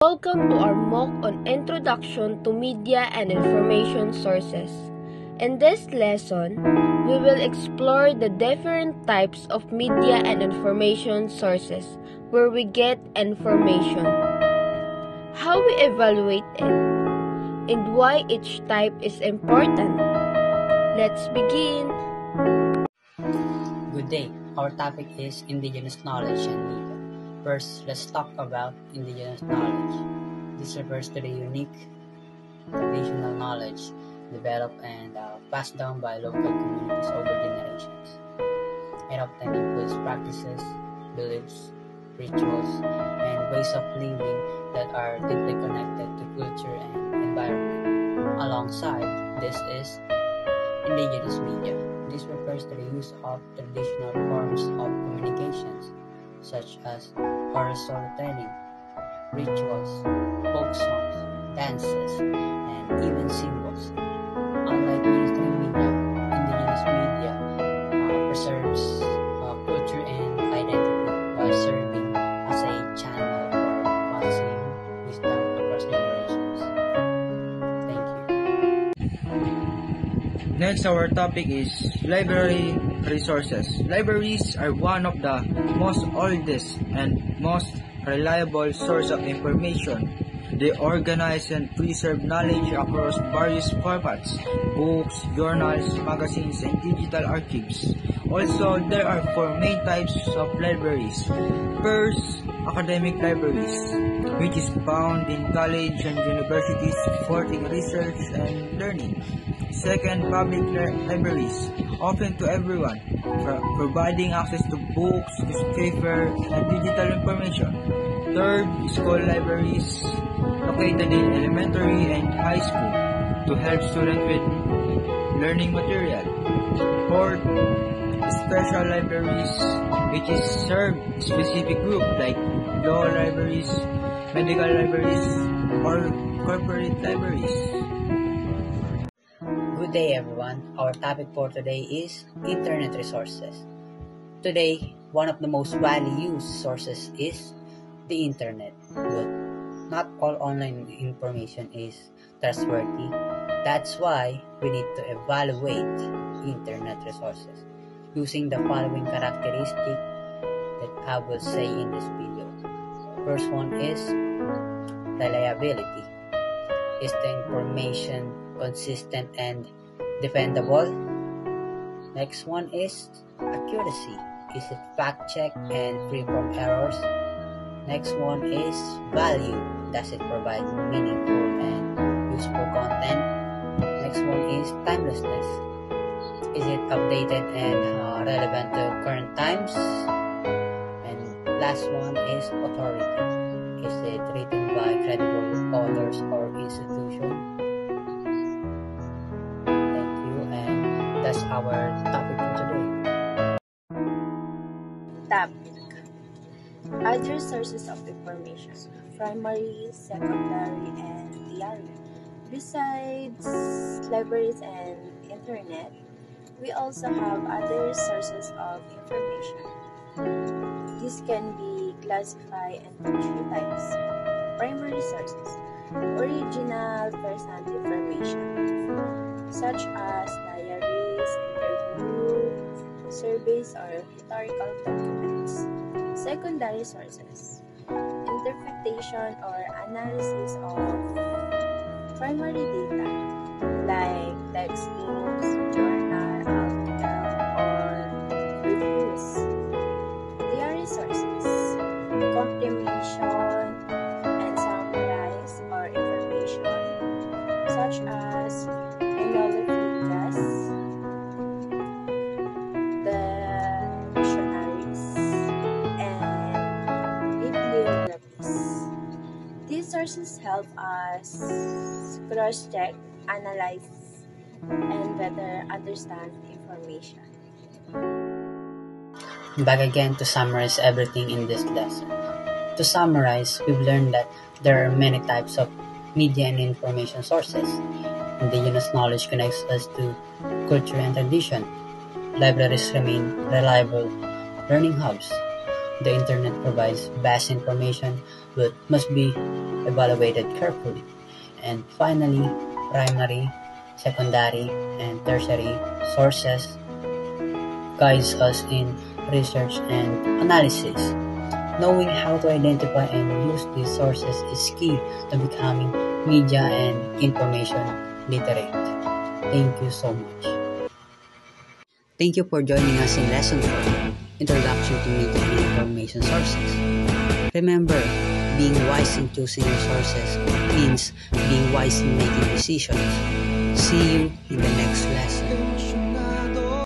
Welcome to our MOOC on Introduction to Media and Information Sources. In this lesson, we will explore the different types of media and information sources where we get information, how we evaluate it, and why each type is important. Let's begin. Good day. Our topic is indigenous knowledge and media. First, let's talk about indigenous knowledge. This refers to the unique traditional knowledge developed and passed down by local communities over generations. It often includes practices, beliefs, rituals, and ways of living that are deeply connected to culture and environment. Alongside this is indigenous media. This refers to the use of traditional forms of communications such as oral storytelling, rituals, folk songs, dances, and even symbols. Unlike mainstream media, indigenous media preserves culture and identity while serving as a channel for passing wisdom across generations. Thank you. Next, our topic is library resources. Libraries are one of the most oldest and most reliable source of information. They organize and preserve knowledge across various formats: books, journals, magazines, and digital archives. Also, there are four main types of libraries. First, academic libraries, which is found in college and universities supporting research and learning. Second, public libraries, open to everyone, providing access to books, newspapers, and digital information. Third, school libraries, located in elementary and high school, to help students with learning material. Fourth, special libraries, which is serve specific group like law libraries, medical libraries, or corporate libraries. Good day, everyone. Our topic for today is internet resources. Today, one of the most widely used sources is the internet, but not all online information is trustworthy. That's why we need to evaluate internet resources using the following characteristics that I will say in this video. First one is reliability. Is the information consistent and dependable? Next one is accuracy. Is it fact-checked and free from errors? Next one is value. Does it provide meaningful and useful content? Next one is timelessness. Is it updated and relevant to current times? And last one is authority. Is it written by credible authors or institution? Thank you, and that's our topic for today. Topic: Other sources of information: primary, secondary, and tertiary. Besides libraries and internet, we also have other sources of information. This can be classified into three types. Primary sources: original first-hand information, such as diaries, interviews, surveys, or historical documents. Secondary sources: interpretation or analysis of primary data, like textbooks, journal, article, or reviews. Tertiary sources: confirmation and summarize or information, such as encyclopedias, the dictionaries, and bibliographies. These sources help us cross-check, analyze, and better understand information. Back again to summarize everything in this lesson. To summarize, we've learned that there are many types of media and information sources. Indigenous knowledge connects us to culture and tradition. Libraries remain reliable learning hubs. The internet provides vast information but must be evaluated carefully. And finally, primary, secondary, and tertiary sources guides us in research and analysis. Knowing how to identify and use these sources is key to becoming media and information literate. Thank you so much. Thank you for joining us in Lesson 4, Introduction to Media and Information Sources. Remember, being wise in choosing your sources means being wise in making decisions. See you in the next lesson.